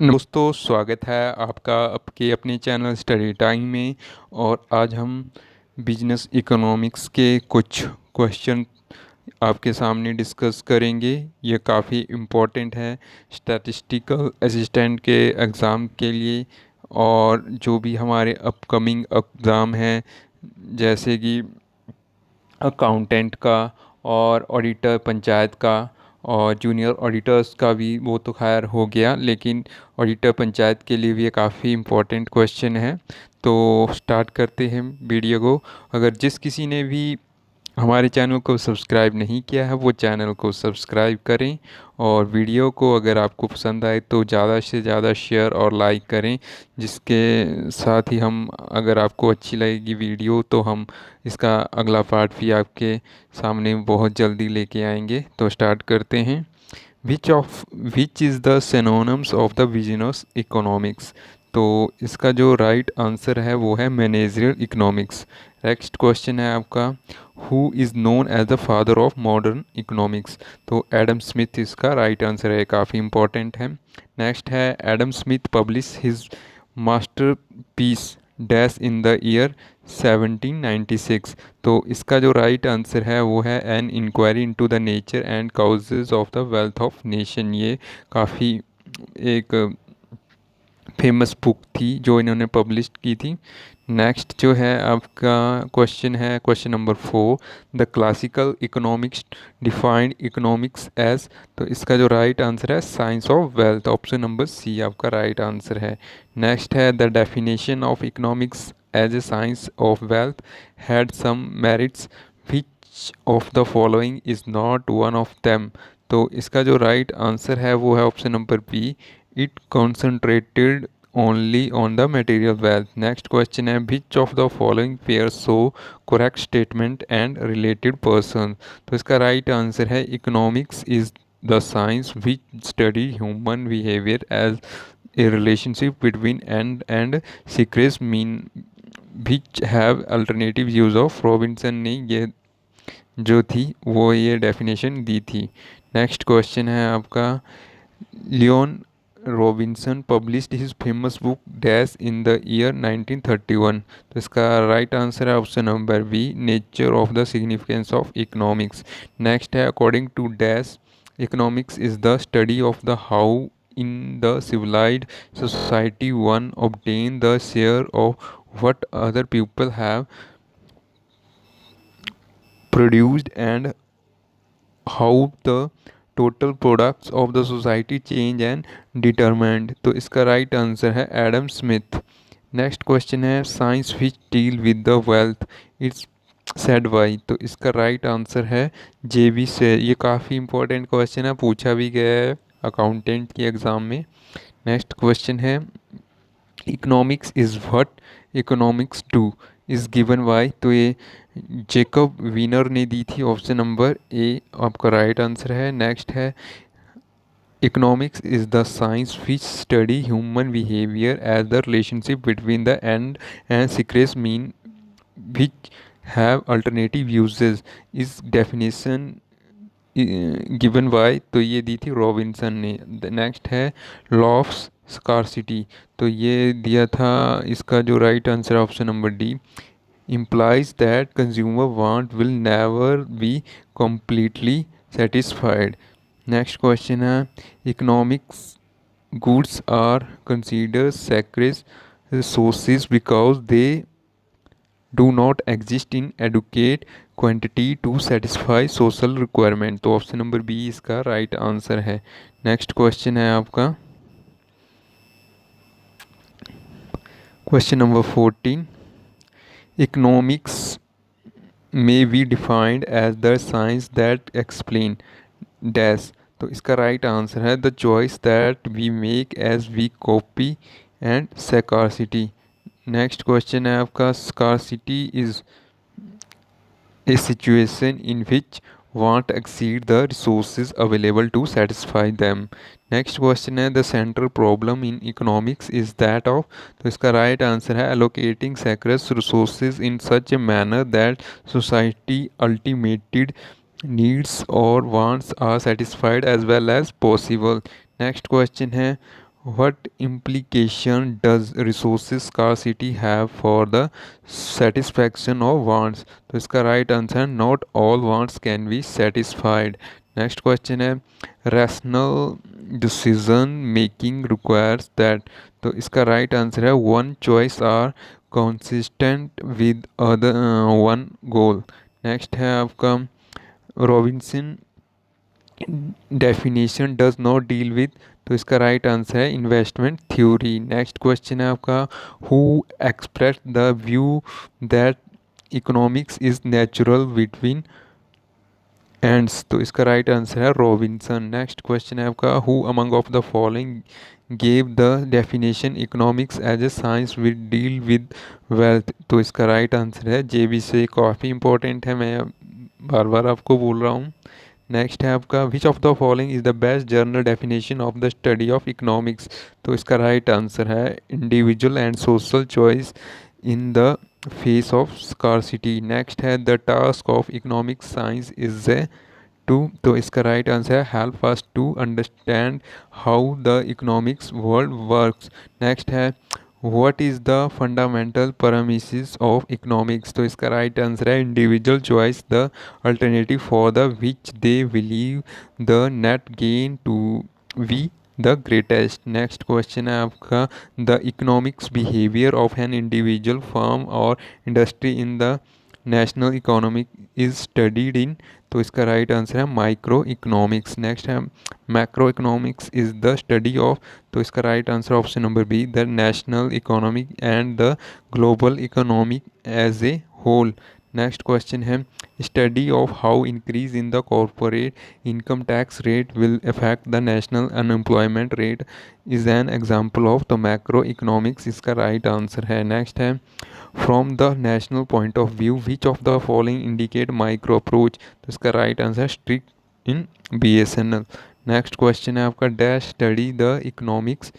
दोस्तों, स्वागत है आपका आपके अपने चैनल स्टडी टाइम में। और आज हम बिजनेस इकोनॉमिक्स के कुछ क्वेश्चन आपके सामने डिस्कस करेंगे। ये काफ़ी इम्पोर्टेंट है स्टैटिस्टिकल असिस्टेंट के एग्ज़ाम के लिए, और जो भी हमारे अपकमिंग एग्ज़ाम हैं, जैसे कि अकाउंटेंट का और ऑडिटर पंचायत का और जूनियर ऑडिटर्स का भी। वो तो खैर हो गया, लेकिन ऑडिटर पंचायत के लिए भी ये काफ़ी इम्पोर्टेंट क्वेश्चन है। तो स्टार्ट करते हैं वीडियो को। अगर जिस किसी ने भी हमारे चैनल को सब्सक्राइब नहीं किया है वो चैनल को सब्सक्राइब करें, और वीडियो को अगर आपको पसंद आए तो ज़्यादा से ज़्यादा शेयर और लाइक करें। जिसके साथ ही हम, अगर आपको अच्छी लगेगी वीडियो, तो हम इसका अगला पार्ट भी आपके सामने बहुत जल्दी लेके आएंगे। तो स्टार्ट करते हैं। Which is the synonyms of the business economics. तो इसका जो राइट आंसर है वो है मैनेजरियल इकोनॉमिक्स। नेक्स्ट क्वेश्चन है आपका, who is known as the father of modern economics. तो एडम स्मिथ इसका राइट आंसर है, काफ़ी इंपॉर्टेंट है। नेक्स्ट है, Adam Smith publish his masterpiece dash in the year 1796। तो इसका जो राइट आंसर है वो है an inquiry into the nature and causes of the wealth of nation. ये काफ़ी एक फेमस बुक थी जो इन्होंने पब्लिश की थी। नेक्स्ट जो है आपका क्वेश्चन है question number 4, the classical economics defined economics as. तो इसका जो राइट आंसर है science of wealth, option number C आपका राइट आंसर है। नेक्स्ट है, the definition of economics as a science of wealth had some merits, which of the following is not one of them. तो इसका जो right answer है वो है option number B, it concentrated only on the material wealth. Next question है, which of the following pairs show correct statement and related person। तो इसका right answer है, economics is the science which study human behavior as a relationship between end and secrets mean which have alternative use of। Robinson ने ये जो थी वो ये definition दी थी। नेक्स्ट क्वेश्चन है आपका, Leon Robinson published his famous book dash in the year 1931। तो इसका राइट आंसर है option number B, nature of the significance of economics. Next है, according to dash economics is the study of the how in the civilized society one obtain the share of what other people have produced and how the total products of the society change and determined। तो इसका right answer है Adam Smith. Next question है, science which deal with the wealth it's said by. तो इसका right answer है जे B से। ये काफ़ी इंपॉर्टेंट क्वेश्चन है, पूछा भी गया है अकाउंटेंट के एग्ज़ाम में। नेक्स्ट क्वेश्चन है, economics is what economics do is given by. तो ये जेकब वीनर ने दी थी, ऑप्शन नंबर ए आपका राइट आंसर है। नेक्स्ट है, economics is the science which study human behaviour as the relationship between the and secrets mean which have alternative uses इस definition given by. तो ये दी थी Robinson ने। नेक्स्ट है, law of scarcity. तो ये दिया था, इसका जो राइट आंसर है option number D, implies that consumer want will never be completely satisfied। Next question है, economics goods are considered scarce resources because they do not exist in adequate quantity to satisfy social requirement। तो option number B इसका right answer है। Next question है आपका question number 14, economics may be defined as the science that explain dash। तो इसका right answer है, the choice that we make as we copy and scarcity। Next question है आपका, scarcity is a situation in which want exceed the resources available to satisfy them। Next question है, the central problem in economics is that of. तो इसका right answer है, allocating scarce resources in such a manner that society ultimated needs or wants are satisfied as well as possible। Next question है, What implication does resources scarcity have for the satisfaction of wants? तो इसका right answer है not all wants can be satisfied. Next question है rational decision making requires that. तो इसका right answer है one choice are consistent with other one goal. Next है आपका Robinson definition does not deal with. तो इसका right answer है investment theory. Next question है आपका who express the view that economics is natural between ends. तो इसका right answer है रॉबिन्सन. नेक्स्ट क्वेश्चन है आपका who among of the following gave the definition economics as a science with deal with wealth. तो इसका right answer है जेबी से. काफ़ी इंपॉर्टेंट है, मैं बार बार आपको बोल रहा हूँ. नेक्स्ट है आपका which of the following is the best general definition of the study of economics. तो इसका राइट आंसर है individual and social choice in the face of scarcity. Next है the task of economic science is a to. तो इसका right answer है help us to understand how the economics world works. Next है what is the fundamental premises of economics. तो इसका right answer है individual choice the alternative for the which they believe the net gain to we the greatest. Next question है आपका the economics behaviour of an individual firm और industry in the national economic is studied in. तो इसका right answer है micro economics. Next है macro economics is the study of. तो इसका right answer option number B the national economic and the global economic as a whole. Next question है study of how increase in the corporate income tax rate will affect the national unemployment rate is an example of the macro economics. इसका right answer है. Next है from the national point of view which of the following indicate micro approach. तो इसका right answer strict in BSNL. Next question है आपका dash study the economics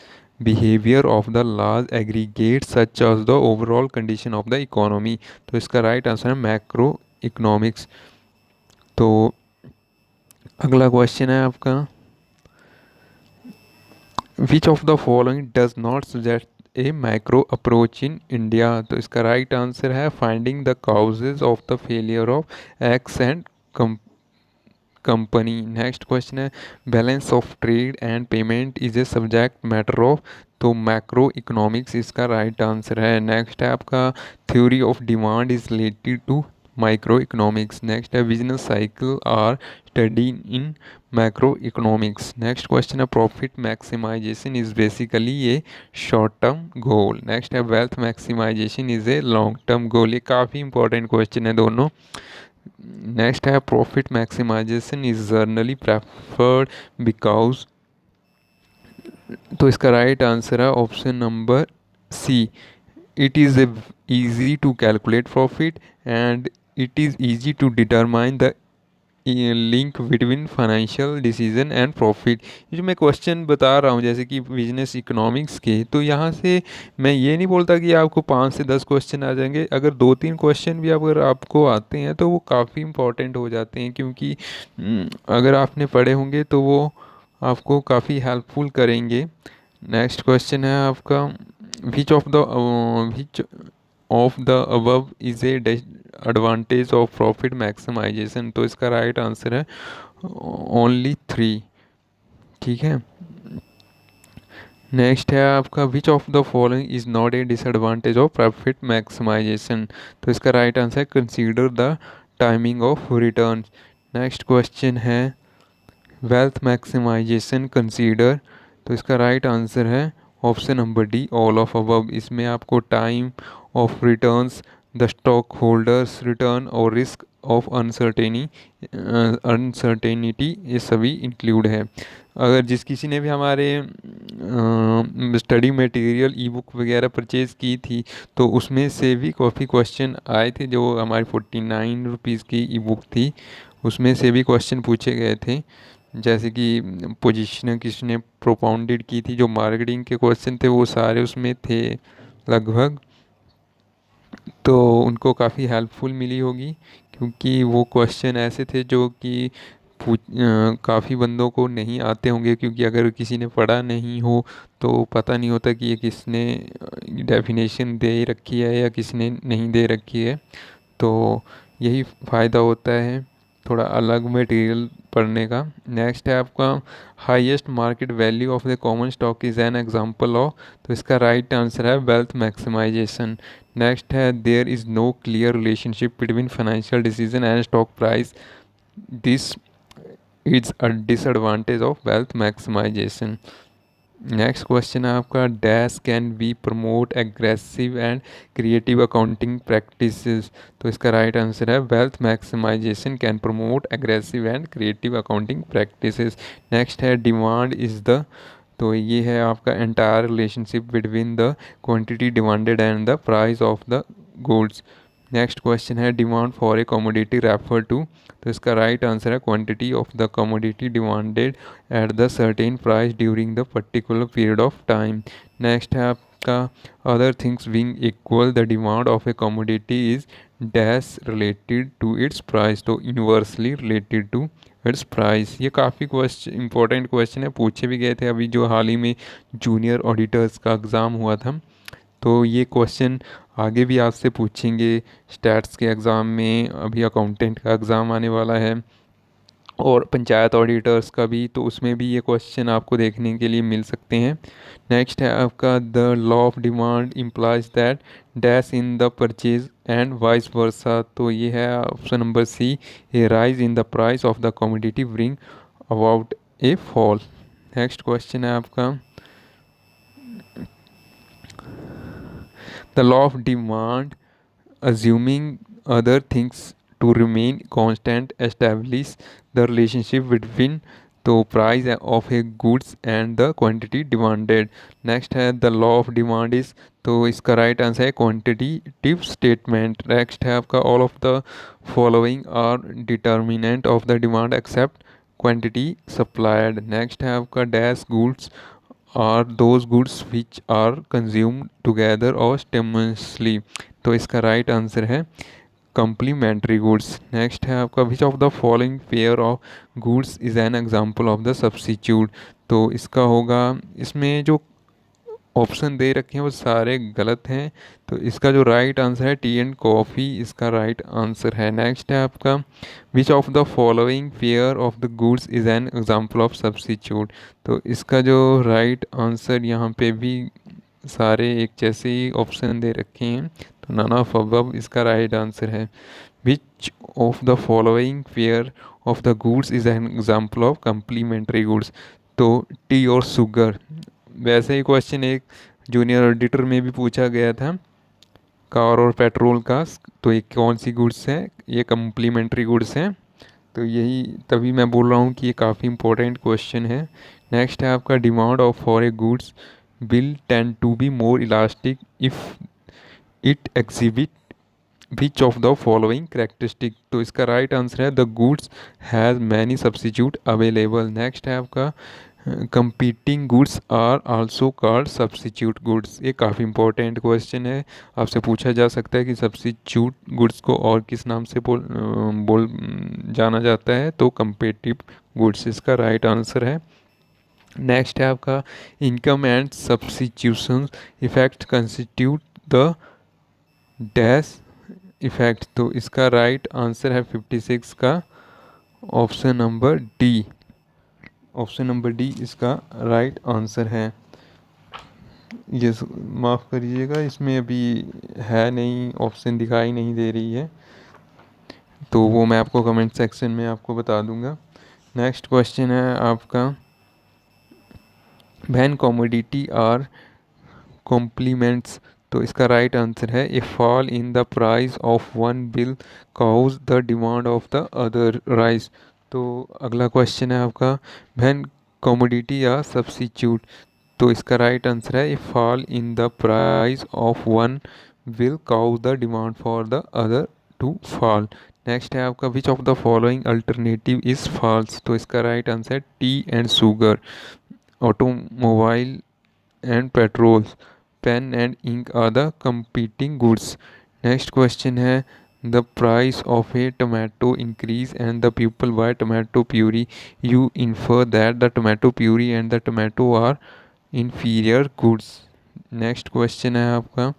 behaviour of the large aggregate such as the overall condition of the economy. तो इसका right answer है macro economics. तो अगला question है आपका which of the following does not suggest a micro approach in India. तो इसका right answer है finding the causes of the failure of X and company. Next question है balance of trade and payment is a subject matter of. तो macro economics इसका right answer है. Next है आपका theory of demand is related to micro economics. Next है business cycle are study in macro economics. Next question है profit maximisation is basically a short term goal. Next है wealth maximisation is a long term goal. ये काफ़ी important question है दोनों. Next है profit maximisation is generally preferred because. तो इसका right answer है option number C it is easy to calculate profit and it is easy to determine the link between financial decision and profit. ये जो मैं question बता रहा हूँ जैसे कि बिजनेस इकोनॉमिक्स के, तो यहाँ से मैं ये नहीं बोलता कि आपको 5 से 10 क्वेश्चन आ जाएंगे. अगर 2-3 क्वेश्चन भी अगर आपको आते हैं तो वो काफ़ी इंपॉर्टेंट हो जाते हैं, क्योंकि अगर आपने पढ़े होंगे तो वो आपको काफ़ी हेल्पफुल करेंगे. नेक्स्ट क्वेश्चन है आपका which of the above is a advantage of profit maximisation. तो इसका राइट आंसर है ओनली 3. ठीक है. नेक्स्ट है आपका which of the following is not a disadvantage of profit maximisation. तो इसका राइट आंसर है consider the timing of return. Next question है वेल्थ मैक्सिमाइजेशन कंसीडर. तो इसका राइट आंसर है option number D all of above. इसमें आपको time of returns, the stockholders return और रिस्क ऑफ अनसर्टेनिटी ये सभी इंक्लूड है. अगर किसी ने भी हमारे स्टडी मटेरियल ई बुक वगैरह परचेज़ की थी तो उसमें से भी काफ़ी क्वेश्चन आए थे. जो हमारी 49 रुपीज़ की ई बुक थी उसमें से भी क्वेश्चन पूछे गए थे, जैसे कि पोजीशन किसने प्रोपाउंडेड की थी. जो मार्केटिंग के क्वेश्चन थे वो सारे उसमें थे लगभग. तो उनको काफ़ी हेल्पफुल मिली होगी क्योंकि वो क्वेश्चन ऐसे थे जो कि काफ़ी बंदों को नहीं आते होंगे, क्योंकि अगर किसी ने पढ़ा नहीं हो तो पता नहीं होता कि ये किसने डेफिनेशन दे रखी है या किसने नहीं दे रखी है। तो यही फ़ायदा होता है थोड़ा अलग मटेरियल पढ़ने का। नेक्स्ट है आपका highest market value of the common stock is an example of, तो इसका राइट आंसर है वेल्थ मैक्सिमाइजेशन। नेक्स्ट है there is no clear relationship between financial decision and stock price, this is a disadvantage of wealth maximisation. Next question है आपका dash can we promote aggressive and creative accounting practices, तो इसका right answer है wealth maximisation can promote aggressive and creative accounting practices. Next है demand is the, तो ये है आपका entire relationship between the quantity demanded and the price of the goods. Next question है demand for a commodity refer to, तो इसका right answer है quantity of the commodity demanded at the certain price during the particular period of time. Next है आपका other things being equal the demand of a commodity is dash related to its price, तो inversely related to its price. ये काफ़ी important question है, पूछे भी गए थे अभी जो हाल ही में जूनियर ऑडिटर्स का एग्ज़ाम हुआ था। तो ये क्वेश्चन आगे भी आपसे पूछेंगे स्टैट्स के एग्ज़ाम में, अभी अकाउंटेंट का एग्ज़ाम आने वाला है और पंचायत ऑडिटर्स का भी, तो उसमें भी ये क्वेश्चन आपको देखने के लिए मिल सकते हैं। नेक्स्ट है आपका the law of demand implies that dash in the purchase and vice versa, तो ये है option number C, a rise in the price of the commodity bring about a fall. Next question है आपका the law of demand assuming other things to remain constant establish the relationship between the price of a goods and the quantity demanded। Next है the law of demand is, तो इसका right answer है quantitative statement. Next है आपका all of the following are determinant of the demand except quantity supplied. Next है आपका dash goods are those goods which are consumed together और स्टेमसली, तो इसका राइट आंसर है कम्प्लीमेंट्री गुड्स। नेक्स्ट है आपका which of the following pair of goods is an example of the substitute, तो इसका होगा, इसमें जो ऑप्शन दे रखे हैं वो सारे गलत हैं, तो इसका जो राइट आंसर है टी एंड कॉफ़ी, इसका राइट आंसर है। नेक्स्ट है आपका which of the following pair of the goods is an example of substitute, तो इसका जो राइट आंसर यहाँ पे भी सारे एक जैसे ही ऑप्शन दे रखे हैं, तो नन ऑफ अबव इसका राइट आंसर है। Which of the following pair of the goods is an example of complementary goods, तो टी और शुगर। वैसे ही क्वेश्चन एक जूनियर ऑडिटर में भी पूछा गया था कार और पेट्रोल का, तो ये कौन सी गुड्स हैं, ये कम्प्लीमेंट्री गुड्स हैं, तो यही तभी मैं बोल रहा हूँ कि ये काफ़ी इंपॉर्टेंट क्वेश्चन है। नेक्स्ट है आपका demand of for a goods will tend to be more elastic if it exhibit which of the following characteristic, तो इसका राइट आंसर है the goods has many substitute available. Next है आपका competing goods are also called substitute goods, ये काफ़ी important question है, आपसे पूछा जा सकता है कि सब्सिट्यूट गुड्स को और किस नाम से बोल जाना जाता है, तो कंपेटिव गुड्स इसका राइट आंसर है। नेक्स्ट है आपका income and substitution effect constitute the dash effect, तो इसका राइट आंसर है 56 का option number D, option number D इसका राइट आंसर है। ये माफ़ करिएगा इसमें अभी है नहीं, ऑप्शन दिखाई नहीं दे रही है, तो वो मैं आपको कमेंट सेक्शन में आपको बता दूंगा। नेक्स्ट क्वेश्चन है आपका वैन कॉमोडिटी आर कॉम्प्लीमेंट्स, तो इसका राइट आंसर है a fall in the price of one will cause the demand of the other rise. तो अगला क्वेश्चन है आपका वैन कॉमोडिटी आर सब्स्टिट्यूट, तो इसका राइट आंसर है a fall in the price of one will cause the demand for the other to fall. Next है आपका which of the following alternative is false, तो इसका right answer है tea and sugar, automobile and petrol, pen and ink are the competing goods. Next question है the price of a tomato increase and the people buy tomato puree, you infer that the tomato puree and the tomato are inferior goods. Next question है आपका,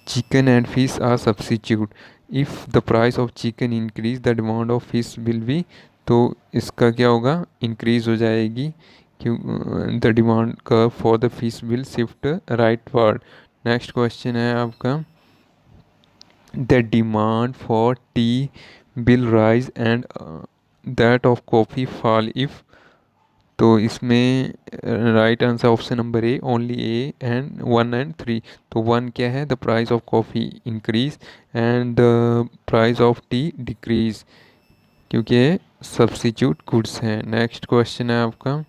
chicken and fish are substitute, if the price of chicken increase the demand of fish will be, तो इसका क्या होगा, increase हो जाएगी, क्यों, the demand curve for the fish will shift rightward. Next question है आपका, the demand for tea will rise and that of coffee fall if, तो इसमें right answer option number A, only A and 1 and 3। तो 1 क्या है, the price of coffee increase and the price of T decrease, क्योंकि substitute goods हैं। Next question है आपका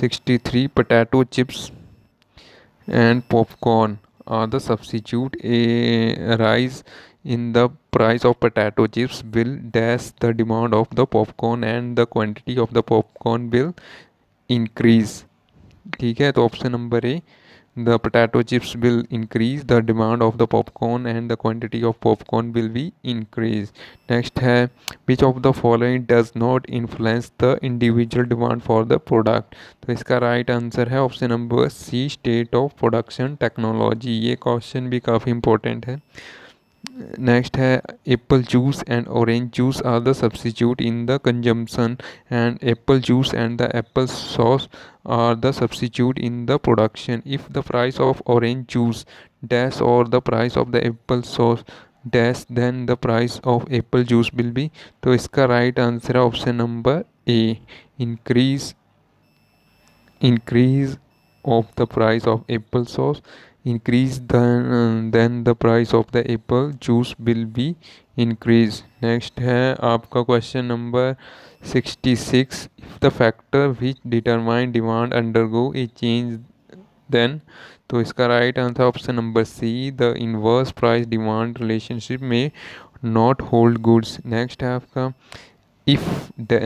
63, potato chips and popcorn are the substitute. A rise in the price of potato chips will dash the demand of the popcorn and the quantity of the popcorn will increase। ठीक है, तो option number A, the potato chips will increase the demand of the popcorn and the quantity of popcorn will be increased। Next है, which of the following does not influence the individual demand for the product। तो इसका right answer है option number C, state of production technology. ये question भी काफ़ी important है। Next है, apple juice and orange juice are the substitute in the consumption and apple juice and the apple sauce are the substitute in the production. If the price of orange juice dash or the price of the apple sauce dash, then the price of apple juice will be, तो इसका right answer है option number A, increase increase of the price of apple sauce increase, then the price of the apple juice will be increase। Next है आपका question number 66, if the factor which determine demand undergo a change then, तो इसका right answer option number C, the inverse price demand relationship में not hold goods. Next है आपका, if the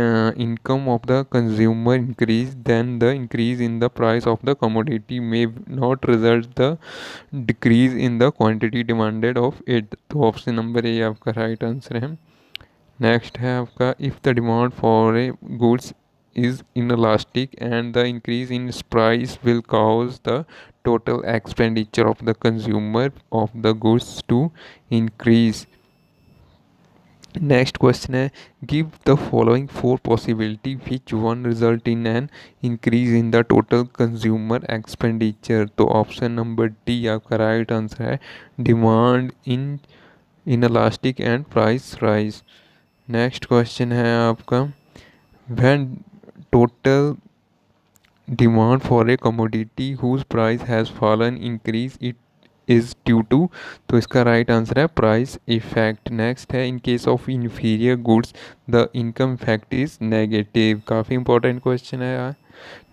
income of the consumer increase then the increase in the price of the commodity may not result the decrease in the quantity demanded of it। तो option number A आपका right answer है। Next है आपका, if the demand for A goods is inelastic and the increase in its price will cause the total expenditure of the consumer of the goods to increase। Next question है, give the following 4 possibility which one result in an increase in the total consumer expenditure. तो option number D आपका right answer है, demand in inelastic and price rise. Next question है आपका, when total demand for a commodity whose price has fallen increase it is due to, तो इसका right answer है price effect. Next है, in case of inferior goods the income effect is negative. काफ़ी important question है यार।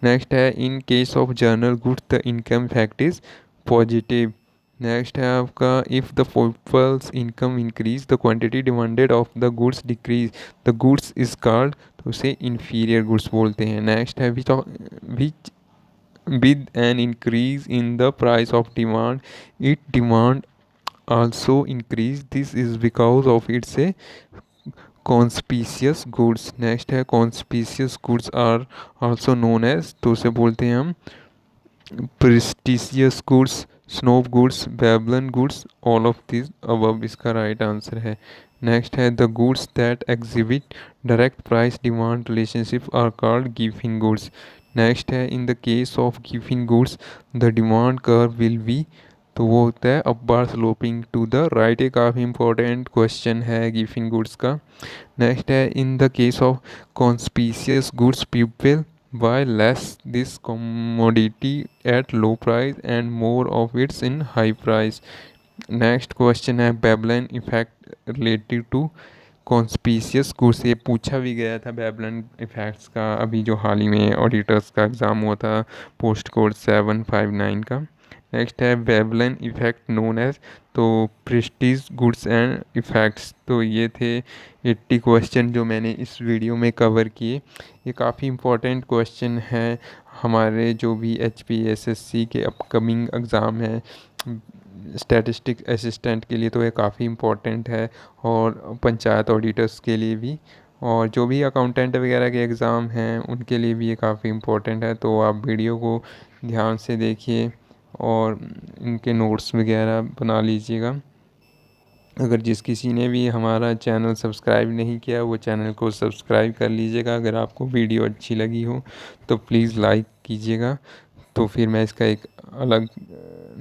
Next है, in case of general goods the income effect is positive. Next है आपका, if the people's income increase the quantity demanded of the goods decrease the goods is called, तो उसे inferior goods बोलते हैं। Next है, विच with an increase in the price of demand it demand also increase, this is because of its a conspicuous goods। next है, conspicuous goods are also known as, तो उसे बोलते हैं हम prestigious goods, snob goods, babylon goods, all of these above इसका right answer है। Next है, the goods that exhibit direct price demand relationship are called गिविंग गुड्स। नेक्स्ट है, इन द केस ऑफ गिविंग goods the demand curve will be, तो वो होता है upward sloping to the right. ये काफ़ी इंपॉर्टेंट क्वेश्चन है गिविंग गुड्स का। नेक्स्ट है, in the case of conspicuous goods people buy less this commodity at low price and more of it's in high price। Next question है, Veblen effect related to conspicuous goods. ये पूछा भी गया था बेबलन effects का, अभी जो हाल ही में ऑडिटर्स का एग्ज़ाम हुआ था पोस्ट कोड 759 का। नेक्स्ट है, बेबलन इफेक्ट नोन एज, तो प्रेस्टीज गुड्स एंड इफ़ेक्ट्स। तो ये थे 80 क्वेश्चन जो मैंने इस वीडियो में कवर किए। ये काफ़ी इम्पोर्टेंट क्वेश्चन है हमारे जो भी HPSSC के अपकमिंग एग्ज़ाम हैं स्टैटिस्टिक असिस्टेंट के लिए तो ये काफ़ी इम्पोर्टेंट है, और पंचायत ऑडिटर्स के लिए भी, और जो भी अकाउंटेंट वगैरह के एग्ज़ाम हैं उनके लिए भी ये काफ़ी इम्पोर्टेंट है। तो आप वीडियो को ध्यान से देखिए और इनके नोट्स वगैरह बना लीजिएगा। अगर जिस किसी ने भी हमारा चैनल सब्सक्राइब नहीं किया वो चैनल को सब्सक्राइब कर लीजिएगा। अगर आपको वीडियो अच्छी लगी हो तो प्लीज़ लाइक कीजिएगा। तो फिर मैं इसका एक अलग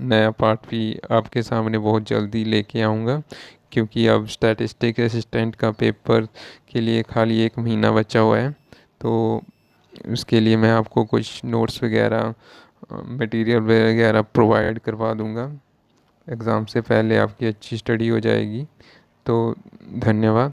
नया पार्ट भी आपके सामने बहुत जल्दी लेके आऊँगा, क्योंकि अब स्टैटिस्टिक असिस्टेंट का पेपर के लिए खाली 1 महीना बचा हुआ है। तो उसके लिए मैं आपको कुछ नोट्स वगैरह मटेरियल वगैरह प्रोवाइड करवा दूँगा। एग्ज़ाम से पहले आपकी अच्छी स्टडी हो जाएगी। तो धन्यवाद।